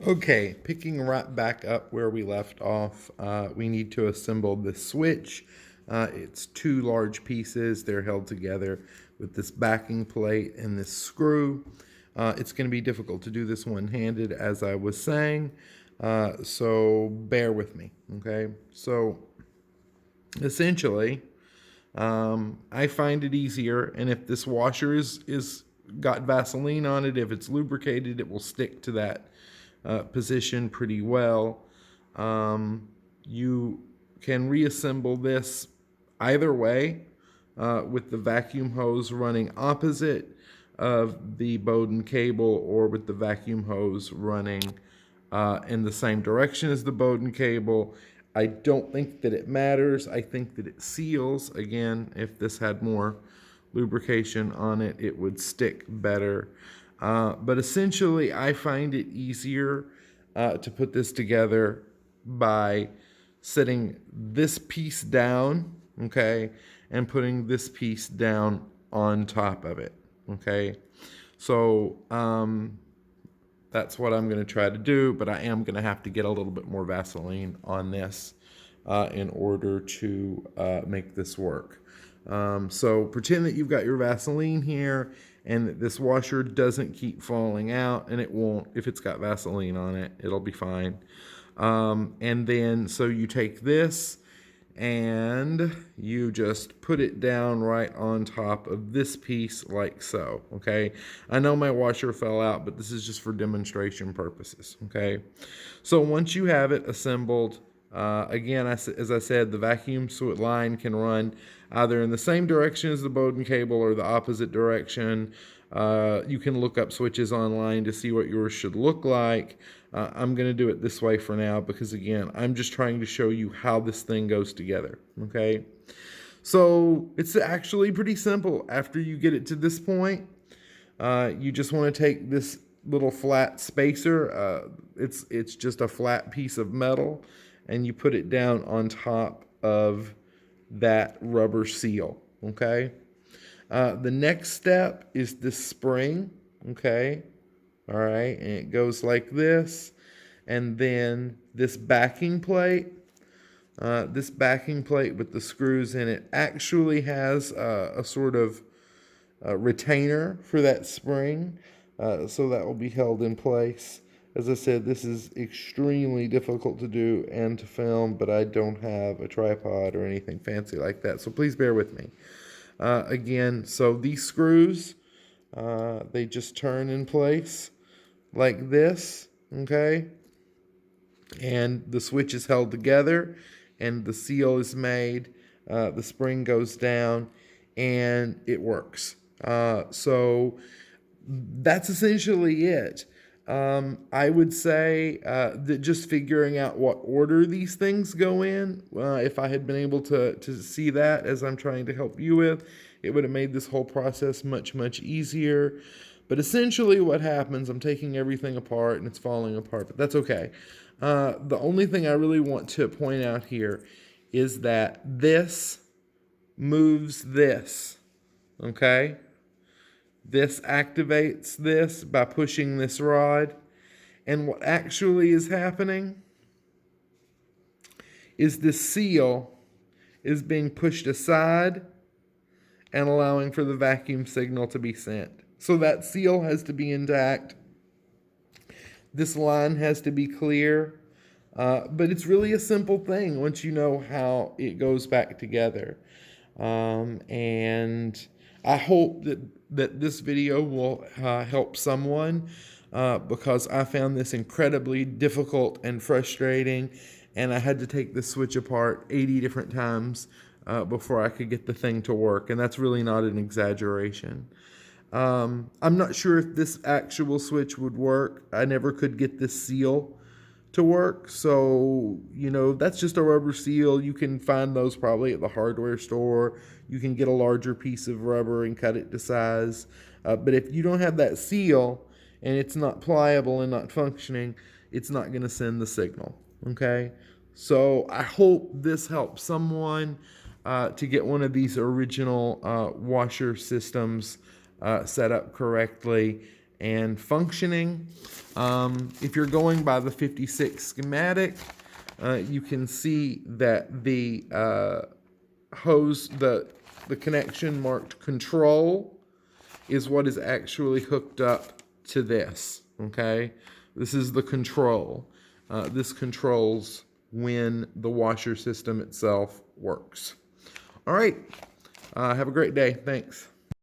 Okay, picking right back up where we left off, we need to assemble this switch. It's two large pieces. They're held together with this backing plate and this screw. It's going to be difficult to do this one-handed, as I was saying, so bear with me, okay? So essentially, I find it easier, and if this washer is got Vaseline on it, if it's lubricated, it will stick to that position pretty well. You can reassemble this either way, with the vacuum hose running opposite of the Bowden cable, or with the vacuum hose running in the same direction as the Bowden cable. I don't think that it matters. I think that it seals. Again, if this had more lubrication on it, it would stick better. But essentially, I find it easier to put this together by setting this piece down, okay, and putting this piece down on top of it, okay. So that's what I'm going to try to do, but I am going to have to get a little bit more Vaseline on this in order to make this work. So pretend that you've got your Vaseline here and that this washer doesn't keep falling out, and it won't if it's got Vaseline on it. It'll be fine. And then, so you take this and you just put it down right on top of this piece like so, okay? I know my washer fell out, but this is just for demonstration purposes, okay? So once you have it assembled, again, as I said, the vacuum line can run either in the same direction as the Bowden cable or the opposite direction. You can look up switches online to see what yours should look like. I'm going to do it this way for now because, again, I'm just trying to show you how this thing goes together, okay? So it's actually pretty simple. After you get it to this point, you just want to take this little flat spacer. It's just a flat piece of metal, and you put it down on top of that rubber seal, okay? The next step is this spring, okay? All right, and it goes like this. And then this backing plate with the screws in it actually has a sort of retainer for that spring, so that will be held in place. As I said, this is extremely difficult to do and to film, but I don't have a tripod or anything fancy like that, so please bear with me. Again, so these screws, they just turn in place like this, okay? And the switch is held together, and the seal is made, the spring goes down, and it works. So that's essentially it. I would say that just figuring out what order these things go in, if I had been able to see that as I'm trying to help you with, it would have made this whole process much, much easier. But essentially what happens, I'm taking everything apart and it's falling apart, but that's okay. The only thing I really want to point out here is that this moves this, okay? This activates this by pushing this rod. And what actually is happening is this seal is being pushed aside and allowing for the vacuum signal to be sent. So that seal has to be intact. This line has to be clear. But it's really a simple thing once you know how it goes back together. And I hope that this video will help someone, because I found this incredibly difficult and frustrating, and I had to take this switch apart 80 different times before I could get the thing to work, and that's really not an exaggeration. I'm not sure if this actual switch would work. I never could get this seal to work, so that's just a rubber seal. You can find those probably at the hardware store. You can get a larger piece of rubber and cut it to size, but if you don't have that seal and it's not pliable and not functioning, it's not going to send the signal, okay? So I hope this helps someone to get one of these original washer systems set up correctly and functioning. If you're going by the 56 schematic, you can see that the hose, the connection marked control is what is actually hooked up to this, okay? This is the control. This controls when the washer system itself works. All right, have a great day. Thanks.